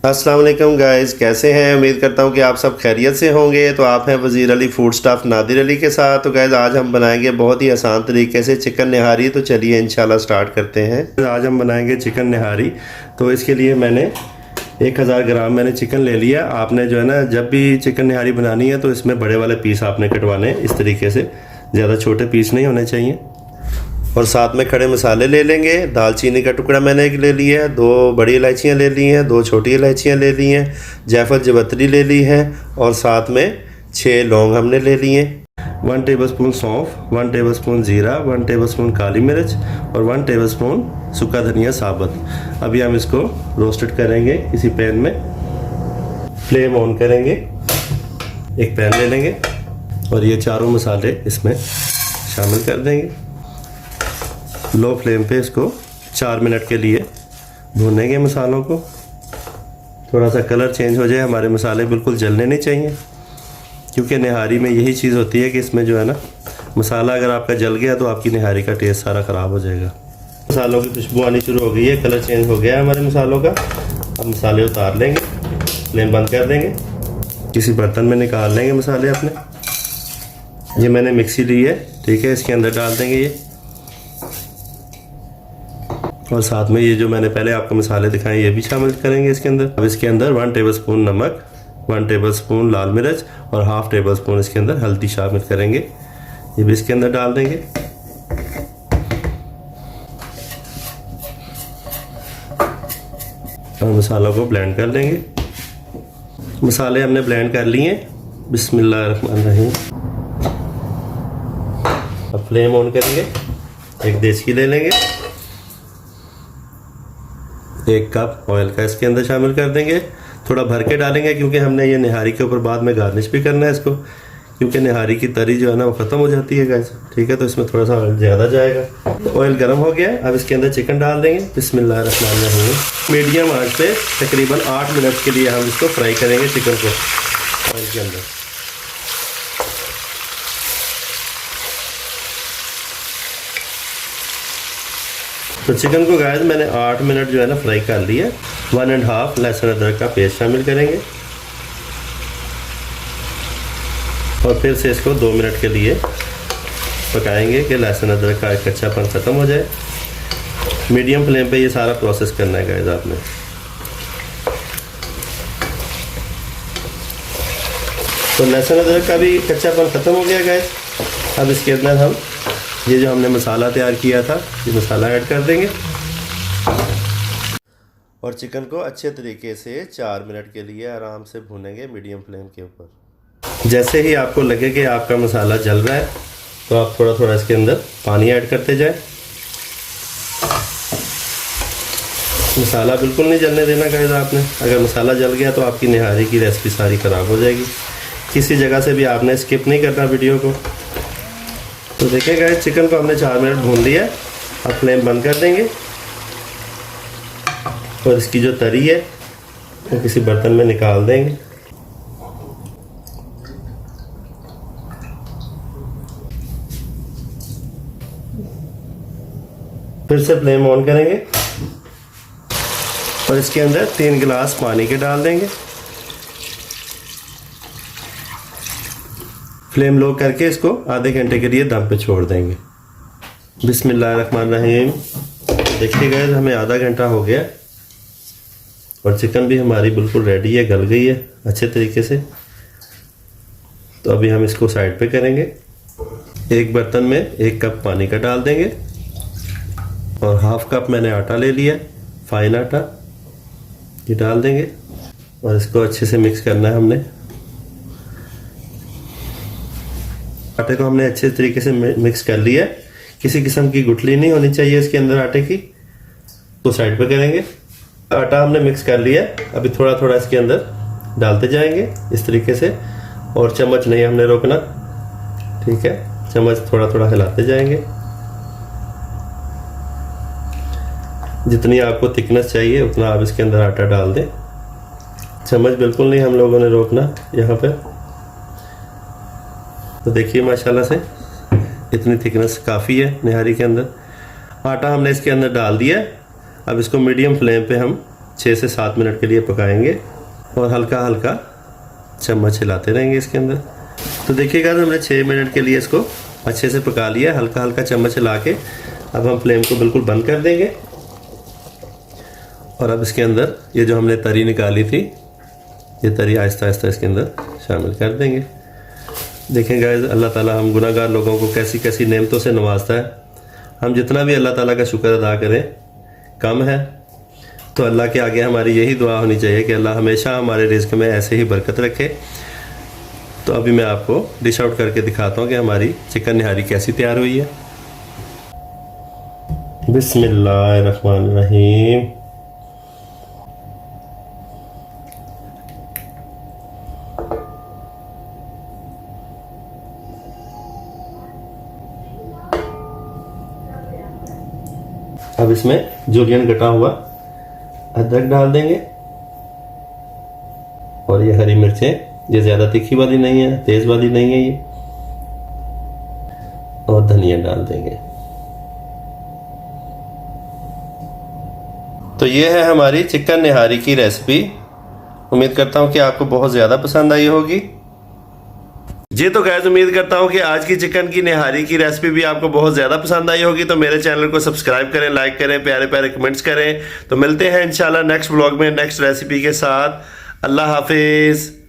अस्सलाम वालेकुम गाइस, कैसे हैं? उम्मीद करता हूं कि आप सब खैरियत से होंगे। तो आप हैं वज़ीर अली फूड स्टाफ नादिर अली के साथ। तो गाइस आज हम बनाएंगे बहुत ही आसान तरीके से चिकन निहारी। तो चलिए इंशाल्लाह स्टार्ट करते हैं। आज हम बनाएंगे चिकन निहारी। तो इसके लिए मैंने 1000 ग्राम मैंने चिकन ले लिया। आपने जो है ना, जब भी चिकन निहारी बनानी है तो इसमें बड़े वाले पीस आपने कटवाने हैं इस तरीके से, ज़्यादा छोटे पीस नहीं होने चाहिए। और साथ में खड़े मसाले ले लेंगे। दालचीनी का टुकड़ा मैंने एक ले लिया है, 2 बड़ी इलायचियाँ ले ली हैं, 2 छोटी इलायचियाँ ले ली हैं, जायफल जवतरी ले ली है और साथ में 6 लौंग हमने ले लिए। 1 टेबलस्पून सौंफ, 1 टेबलस्पून ज़ीरा, 1 टेबलस्पून काली मिर्च और 1 टेबलस्पून सूखा धनिया साबुत। अभी हम इसको रोस्टेड करेंगे किसी पैन में। फ्लेम ऑन करेंगे, एक पैन ले लेंगे और ये चारों मसाले इसमें शामिल कर देंगे। लो फ्लेम पे इसको 4 मिनट के लिए भूनेंगे मसालों को। थोड़ा सा कलर चेंज हो जाए, हमारे मसाले बिल्कुल जलने नहीं चाहिए, क्योंकि निहारी में यही चीज़ होती है कि इसमें जो है ना, मसाला अगर आपका जल गया तो आपकी निहारी का टेस्ट सारा ख़राब हो जाएगा। मसालों की खुशबू आनी शुरू हो गई है, कलर चेंज हो गया है हमारे मसालों का। अब मसाले उतार लेंगे, फ्लेम बंद कर देंगे, किसी बर्तन में निकाल लेंगे मसाले अपने। ये मैंने मिक्सी ली है, ठीक है, इसके अंदर डाल देंगे ये। और साथ में ये जो मैंने पहले आपको मसाले दिखाए ये भी शामिल करेंगे इसके अंदर। अब इसके अंदर 1 टेबलस्पून नमक, 1 टेबलस्पून लाल मिर्च और हाफ टेबलस्पून इसके अंदर हल्दी शामिल करेंगे। ये भी इसके अंदर डाल देंगे। और मसालों को ब्लेंड कर लेंगे। मसाले हमने ब्लेंड कर लिए। बिस्मिल्लाहिर्रहमानिर्रहीम। अब फ्लेम ऑन करेंगे, एक देसी ले लेंगे, 1 कप ऑयल का इसके अंदर शामिल कर देंगे। थोड़ा भर के डालेंगे क्योंकि हमने ये निहारी के ऊपर बाद में गार्निश भी करना है इसको, क्योंकि निहारी की तरी जो है ना वो ख़त्म हो जाती है गैस, ठीक है। तो इसमें थोड़ा सा ऑयल ज़्यादा जाएगा। ऑयल गर्म हो गया है, अब इसके अंदर चिकन डाल देंगे। बिस्मिल्लाहिर्रहमानिर्रहीम। मीडियम आंच पे तकरीबन 8 मिनट के लिए हम इसको फ्राई करेंगे चिकन को ऑयल के अंदर। तो चिकन को गाइस मैंने 8 मिनट जो है ना फ्राई कर लिया। 1.5 लहसुन अदरक का पेस्ट शामिल करेंगे और फिर से इसको 2 मिनट के लिए पकाएंगे कि लहसुन अदरक का कच्चापन ख़त्म हो जाए। मीडियम फ्लेम पे ये सारा प्रोसेस करना है गाइस आपने। तो लहसुन अदरक का भी कच्चापन ख़त्म हो गया गाइस। अब इसके अंदर हम ये जो हमने मसाला तैयार किया था ये मसाला ऐड कर देंगे और चिकन को अच्छे तरीके से 4 मिनट के लिए आराम से भूनेंगे मीडियम फ्लेम के ऊपर। जैसे ही आपको लगे कि आपका मसाला जल रहा है तो आप थोड़ा थोड़ा इसके अंदर पानी ऐड करते जाएं। मसाला बिल्कुल नहीं जलने देना गाइस आपने। अगर मसाला जल गया तो आपकी निहारी की रेसिपी सारी ख़राब हो जाएगी। किसी जगह से भी आपने स्किप नहीं करना वीडियो को। तो देखिए गाइस, चिकन को हमने 4 मिनट भून लिया। अब फ्लेम बंद कर देंगे और इसकी जो तरी है वो किसी बर्तन में निकाल देंगे। फिर से फ्लेम ऑन करेंगे और इसके अंदर 3 गिलास पानी के डाल देंगे। फ्लेम लो करके इसको आधे घंटे के लिए दम पे छोड़ देंगे। बिस्मिल्लाहिर्रहमानिर्रहीम। देखिए गाइस, हमें आधा घंटा हो गया और चिकन भी हमारी बिल्कुल रेडी है, गल गई है अच्छे तरीके से। तो अभी हम इसको साइड पे करेंगे। एक बर्तन में 1 कप पानी का डाल देंगे और हाफ कप मैंने आटा ले लिया, फाइन आटा, ये डाल देंगे और इसको अच्छे से मिक्स करना है हमने। आटे को हमने अच्छे तरीके से मिक्स कर लिया। किसी किस्म की गुठली नहीं होनी चाहिए इसके अंदर आटे की। तो साइड पे करेंगे। आटा हमने मिक्स कर लिया। अभी थोड़ा थोड़ा इसके अंदर डालते जाएंगे इस तरीके से, और चम्मच नहीं हमने रोकना, ठीक है। चम्मच थोड़ा थोड़ा हिलाते जाएंगे। जितनी आपको थिकनेस चाहिए उतना आप इसके अंदर आटा डाल दें। चम्मच बिल्कुल नहीं हम लोगों ने रोकना यहाँ पे। तो देखिए माशाल्लाह से इतनी थिकनेस काफ़ी है निहारी के अंदर। आटा हमने इसके अंदर डाल दिया। अब इसको मीडियम फ्लेम पे हम 6 से 7 मिनट के लिए पकाएंगे और हल्का हल्का चम्मच हिलाते रहेंगे इसके अंदर। तो देखिएगा हमने 6 मिनट के लिए इसको अच्छे से पका लिया, हल्का हल्का चम्मच हिला के। अब हम फ्लेम को बिल्कुल बंद कर देंगे और अब इसके अंदर ये जो हमने तरी निकाली थी, ये तरी आहिस्ता आहिस्ता इसके अंदर शामिल कर देंगे। देखें गाइस, अल्लाह ताला हम गुनाहगार लोगों को कैसी कैसी नेमतों से नवाजता है। हम जितना भी अल्लाह ताला का शुक्र अदा करें कम है। तो अल्लाह के आगे हमारी यही दुआ होनी चाहिए कि अल्लाह हमेशा हमारे रिज़्क में ऐसे ही बरकत रखे। तो अभी मैं आपको डिश आउट करके दिखाता हूँ कि हमारी चिकन निहारी कैसी तैयार हुई है। बिस्मिल्लाहिर्रहमानिर्रहीम। अब इसमें जूलियन कटा हुआ अदरक डाल देंगे और ये हरी मिर्चें, ये ज़्यादा तीखी वाली नहीं है, तेज़ वाली नहीं है ये, और धनिया डाल देंगे। तो ये है हमारी चिकन निहारी की रेसिपी। उम्मीद करता हूँ कि आपको बहुत ज़्यादा पसंद आई होगी। जी तो गाइस, उम्मीद करता हूँ कि आज की चिकन की निहारी की रेसिपी भी आपको बहुत ज़्यादा पसंद आई होगी। तो मेरे चैनल को सब्सक्राइब करें, लाइक करें, प्यारे प्यारे कमेंट्स करें। तो मिलते हैं इंशाल्लाह नेक्स्ट व्लॉग में नेक्स्ट रेसिपी के साथ। अल्लाह हाफिज़।